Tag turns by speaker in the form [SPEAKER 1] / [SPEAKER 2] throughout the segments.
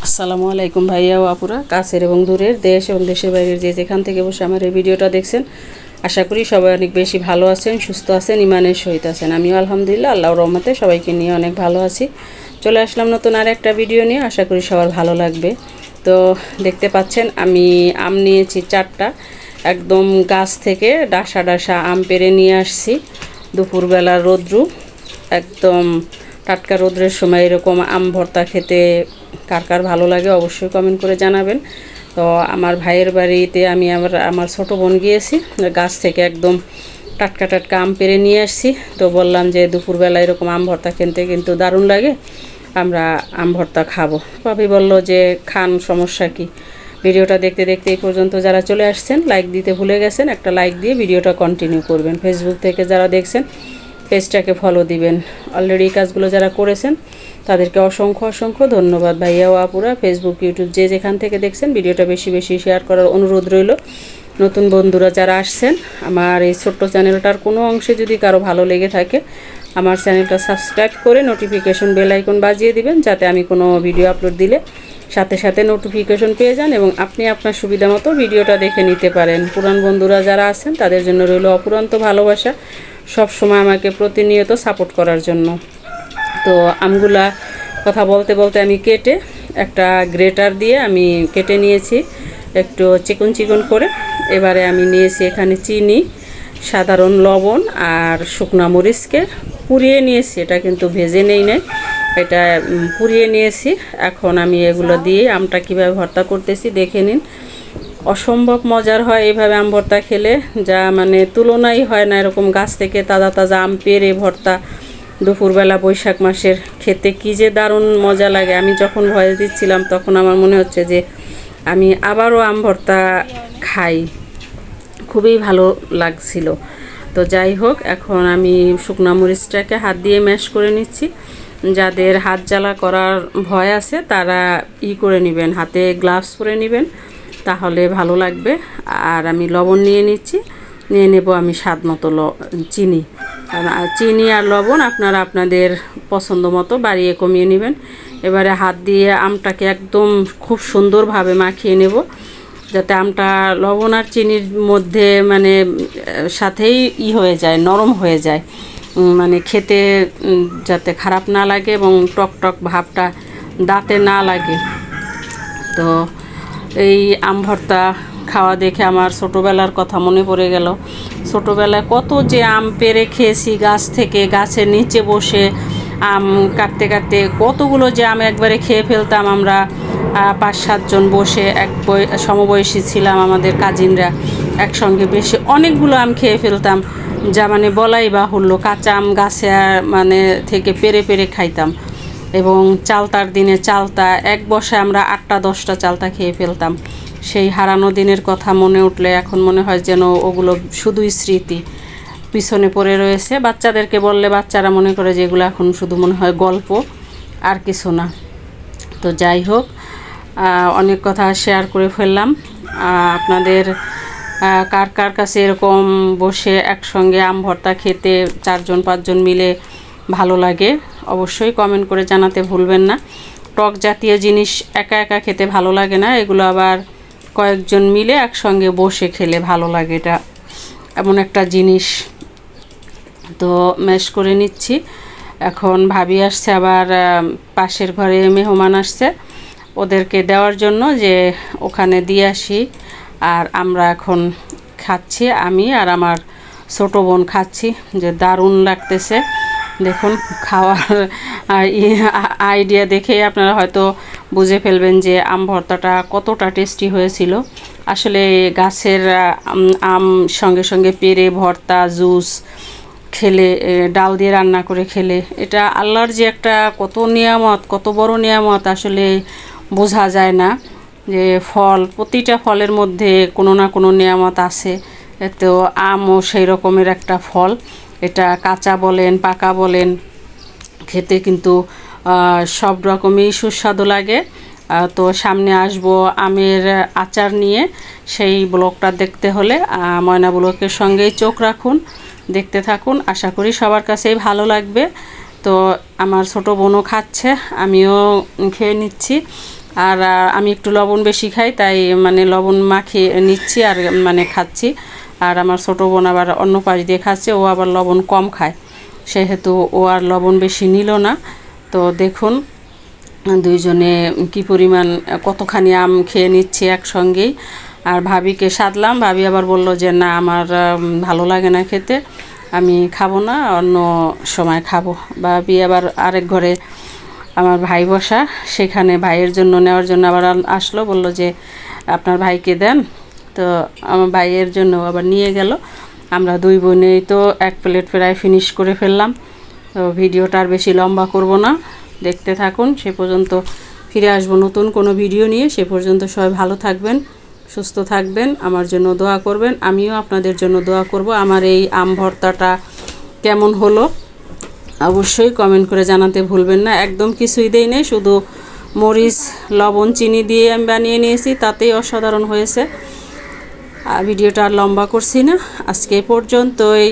[SPEAKER 1] আসসালামু আলাইকুম ভাইয়া ও আপুরা, কাছের এবং দূরের, দেশ এবং দেশের বাইরের যে যেখান থেকে বসে আমার এই ভিডিওটা দেখছেন, আশা করি সবাই অনেক বেশি ভালো আছেন, সুস্থ আছেন, ইমানের সহিত আছেন। আমিও আলহামদুলিল্লাহ আল্লাহর রহমতে সবাইকে নিয়ে অনেক ভালো আছি। চলে আসলাম নতুন আর একটা ভিডিও নিয়ে, আশা করি সবার ভালো লাগবে। তো দেখতে পাচ্ছেন আমি আম নিয়েছি 4টা, একদম গাছ থেকে ডাসা ডাসা আম পেড়ে নিয়ে আসছি। দুপুরবেলা রোদ্রু, একদম টাটকা রোদ্রের সময় এরকম আম ভর্তা খেতে কার কার ভালো লাগে অবশ্যই কমেন্ট করে জানাবেন। তো আমার ভাইয়ের বাড়িতে আমি আমার ছোটো বোন গিয়েছি, গাছ থেকে একদম টাটকা টাটকা আম পেড়ে নিয়ে আসছি। তো বললাম যে দুপুরবেলা এরকম আম ভর্তা খেতে কিন্তু দারুণ লাগে, আমরা আম ভর্তা খাবো। ভাবি বলল যে খান, সমস্যা কি। ভিডিওটা দেখতে দেখতে এই পর্যন্ত যারা চলে আসছেন, লাইক দিতে ভুলে গেছেন, একটা লাইক দিয়ে ভিডিওটা কন্টিনিউ করবেন। ফেসবুক থেকে যারা দেখছেন পেজটাকে ফলো দিবেন। অলরেডি এই কাজগুলো যারা করেছেন তাদেরকে অসংখ্য অসংখ্য ধন্যবাদ। ভাইয়া ও আপুরা, ফেসবুক ইউটিউব যে যেখান থেকে দেখছেন ভিডিওটা বেশি বেশি শেয়ার করার অনুরোধ রইল। নতুন বন্ধুরা যারা আসছেন, আমার এই ছোট্ট চ্যানেলটার কোনো অংশে যদি কারো ভালো লেগে থাকে, আমার চ্যানেলটা সাবস্ক্রাইব করে নোটিফিকেশন বেল আইকন বাজিয়ে দিবেন, যাতে আমি কোনো ভিডিও আপলোড দিলে সাথে সাথে নোটিফিকেশন পেয়ে যান এবং আপনি আপনার সুবিধা মতো ভিডিওটা দেখে নিতে পারেন। পুরান বন্ধুরা যারা আছেন তাদের জন্য রইল অপুরন্ত ভালোবাসা, সব সময় আমাকে প্রতিনিয়ত সাপোর্ট করার জন্য। তো আমগুলা কথা বলতে বলতে আমি কেটে একটা গ্রেটার দিয়ে আমি কেটে নিয়েছি একটু চিকন চিকন করে। এবারে আমি নিয়েছি এখানে চিনি, সাধারণ লবণ আর শুকনা মরিচকে পুড়িয়ে নিয়েছি, এটা কিন্তু ভেজে নেই নাই, এটা পুড়িয়ে নিয়েছি। এখন আমি এগুলো দিয়ে আমটা কীভাবে ভর্তা করতেছি দেখে নিন। অসম্ভব মজার হয় এইভাবে আম ভর্তা খেলে, যা মানে তুলনাই হয় না। এরকম গাছ থেকে তাজা তাজা আম পেড়ে ভর্তা দুপুরবেলা বৈশাখ মাসের খেতে কী যে দারুণ মজা লাগে। আমি যখন ভয়েস দিচ্ছিলাম তখন আমার মনে হচ্ছে যে আমি আবারও আম ভর্তা খাই, খুবই ভালো লাগছিল। তো যাই হোক, এখন আমি শুকনা মরিচটাকে হাত দিয়ে ম্যাশ করে নিচ্ছি। যাদের হাত জ্বালা করার ভয় আছে তারা করে নেবেন, হাতে গ্লাভস পরে নেবেন, তাহলে ভালো লাগবে। আর আমি লবণ নিয়ে নিচ্ছি, নিয়ে নেব আমি স্বাদ মতো চিনি। চিনি আর লবণ আপনারা আপনাদের পছন্দ মতো বাড়িয়ে কমিয়ে নেবেন। এবারে হাত দিয়ে আমটাকে একদম খুব সুন্দরভাবে মাখিয়ে নেব, যাতে আমটা লবণ আর চিনির মধ্যে মানে সাথেই হয়ে যায়, নরম হয়ে যায়, মানে খেতে যাতে খারাপ না লাগে এবং টক টক ভাবটা দাঁতে না লাগে। তো এই আম ভর্তা খাওয়া দেখে আমার ছোটোবেলার কথা মনে পড়ে গেল। ছোটোবেলায় কত যে আম পেড়ে খেয়েছি গাছ থেকে, গাছের নিচে বসে আম কাটতে কাটতে কতগুলো যে আম একবারে খেয়ে ফেলতাম আমরা। 5-7 জন বসে সমবয়সী ছিলাম, আমাদের কাজিনরা একসঙ্গে বেশি অনেকগুলো আম খেয়ে ফেলতাম, যা মানে বলাই বাহুল্য। কাঁচা আম গাছে মানে থেকে পেড়ে পেড়ে খাইতাম। এবং চালতার দিনে চালতা এক বসে আমরা 8টা-10টা চালতা খেয়ে ফেলতাম। সেই হারানো দিনের কথা মনে উঠলে এখন মনে হয় যেন ওগুলো শুধুই স্মৃতি পিছনে পড়ে রয়েছে। বাচ্চাদেরকে বললে বাচ্চারা মনে করে যে এগুলো এখন শুধু মনে হয় গল্প, আর কিছু না। তো যাই হোক, অনেক কথা শেয়ার করে ফেললাম। আপনাদের কার কার কাছে এরকম বসে একসঙ্গে আম ভর্তা খেতে 4-5 জন মিলে ভালো লাগে অবশ্যই কমেন্ট করে জানাতে ভুলবেন না। টক জাতীয় জিনিস একা একা খেতে ভালো লাগে না, এগুলো আবার কয়েকজন মিলে একসঙ্গে বসে খেলে ভালো লাগে, এটা এমন একটা জিনিস। তো ম্যাশ করে নিচ্ছি। এখন ভাবি আসছে, আবার পাশের ঘরে মেহমান আসছে, ওদেরকে দেওয়ার জন্য যে ওখানে দিয়ে আসি। আর আমরা এখন খাচ্ছি, আমি আর আমার ছোটো বোন খাচ্ছি, যে দারুণ লাগতেছে। দেখুন, খাওয়ার আইডিয়া দেখেই আপনারা হয়তো বুঝে ফেলবেন যে আম ভর্তাটা কতটা টেস্টি হয়েছিল। আসলে গাছের আম সঙ্গে সঙ্গে পেড়ে ভর্তা, জুস খেলে, ডাল দিয়ে রান্না করে খেলে, এটা আল্লাহর যে একটা কত নিয়ামত, কত বড় নিয়ামত, আসলে বোঝা যায় না। যে ফল, প্রতিটা ফলের মধ্যে কোনো না কোনো নিয়ামত আছে, তো আমও সেই রকমের একটা ফল। এটা কাঁচা বলেন পাকা বলেন, খেতে কিন্তু সব রকমই সুস্বাদু লাগে। তো সামনে আসবো আমের আচার নিয়ে, সেই ব্লগটা দেখতে হলে ময়না ব্লগের সঙ্গেই চোখ রাখুন, দেখতে থাকুন। আশা করি সবার কাছেই ভালো লাগবে। তো আমার ছোটো বোনও খাচ্ছে, আমিও খেয়ে নিচ্ছি। আর আমি একটু লবণ বেশি খাই, তাই মানে লবণ মাখিয়ে নিচ্ছি আর মানে খাচ্ছি। আর আমার ছোটো বোন আবার অন্য পাশ দিয়ে খাচ্ছে, ও আবার লবণ কম খায়, সেহেতু ও আর লবণ বেশি নিল না। তো দেখুন দুইজনে কি পরিমাণ কতখানি আম খেয়ে নিচ্ছি একসঙ্গেই। আর ভাবিকে সাধলাম, ভাবি আবার বলল যে না আমার ভালো লাগে না খেতে, আমি খাবো না, অন্য সময় খাবো। ভাবি আবার আরেক ঘরে আমার ভাই বসা, সেখানে ভাইয়ের জন্য নেওয়ার জন্য আবার আসলো, বলল যে আপনার ভাইকে দেন। তো আমার ভাইয়ের জন্য আবার নিয়ে গেল। আমরা দুই বোনেই তো এক প্লেট প্রায় ফিনিশ করে ফেললাম। তো ভিডিওটা আর বেশি লম্বা করব না, দেখতে থাকুন। সে পর্যন্ত ফিরে আসবো নতুন কোনো ভিডিও নিয়ে। সে পর্যন্ত সবাই ভালো থাকবেন, সুস্থ থাকবেন, আমার জন্য দোয়া করবেন, আমিও আপনাদের জন্য দোয়া করব। আমার এই আম ভর্তাটা কেমন হলো অবশ্যই কমেন্ট করে জানাতে ভুলবেন না। একদম কিছুই দেই নেই, শুধু মরিচ, লবণ, চিনি দিয়ে আমি বানিয়ে নিয়েছি, তাতেই অসাধারণ হয়েছে। ভিডিওটা আর লম্বা করছি না, আজকে এই পর্যন্তই।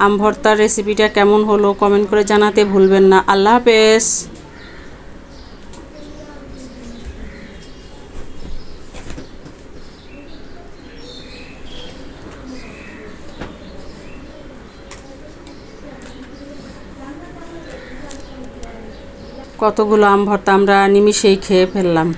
[SPEAKER 1] আম ভর্তার রেসিপিটা কেমন হলো কমেন্ট করে জানাতে ভুলবেন না। আল্লাহ হাফেজ। কতগুলো আম ভর্তা আমরা নিমিষেই খেয়ে ফেললাম।